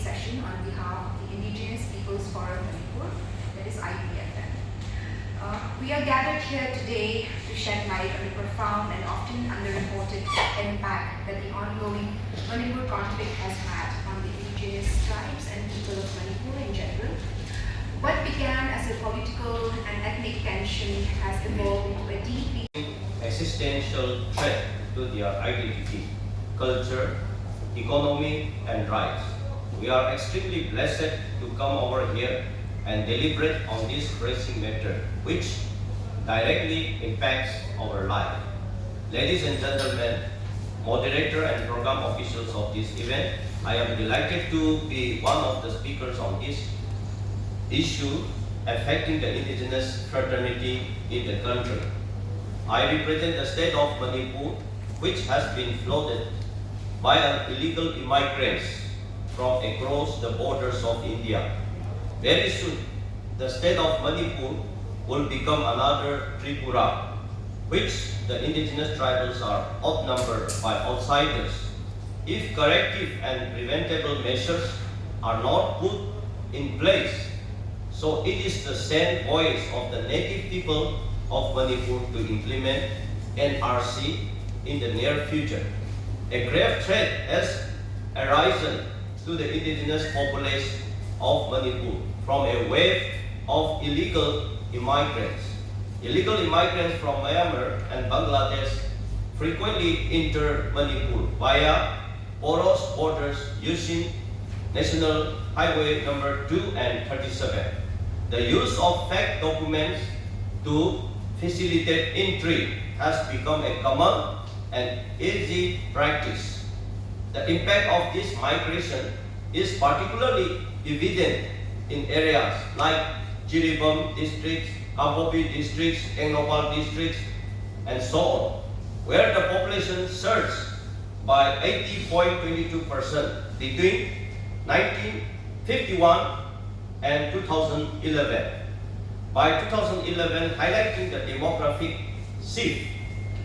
session on behalf of the Indigenous Peoples Forum Manipur, that is IPFM. We are gathered here today to shed light on the profound and often underreported impact that the ongoing Manipur conflict has had on the indigenous tribes and people of Manipur in general. What began as a political and ethnic tension has evolved into a deeply existential threat to their identity, culture, economy, and rights. We are extremely blessed to come over here and deliberate on this pressing matter, which directly impacts our life. Ladies and gentlemen, moderator and program officials of this event, I am delighted to be one of the speakers on this issue affecting the indigenous fraternity in the country. I represent the state of Manipur, which has been flooded by illegal immigrants from across the borders of India. Very soon, the state of Manipur will become another Tripura, which the indigenous tribals are outnumbered by outsiders. If corrective and preventable measures are not put in place, so it is the same voice of the native people of Manipur to implement NRC in the near future. A grave threat has arisen to the indigenous population of Manipur from a wave of illegal immigrants. Illegal immigrants from Myanmar and Bangladesh frequently enter Manipur via porous borders using National Highway number 2 and 37. The use of fake documents to facilitate entry has become a common and easy practice. The impact of this migration is particularly evident in areas like Jiribam districts, Kangpokpi districts, Influx districts, and so on, where the population surged by 80.22% between 1951 and 2011. By 2011, highlighting the demographic shift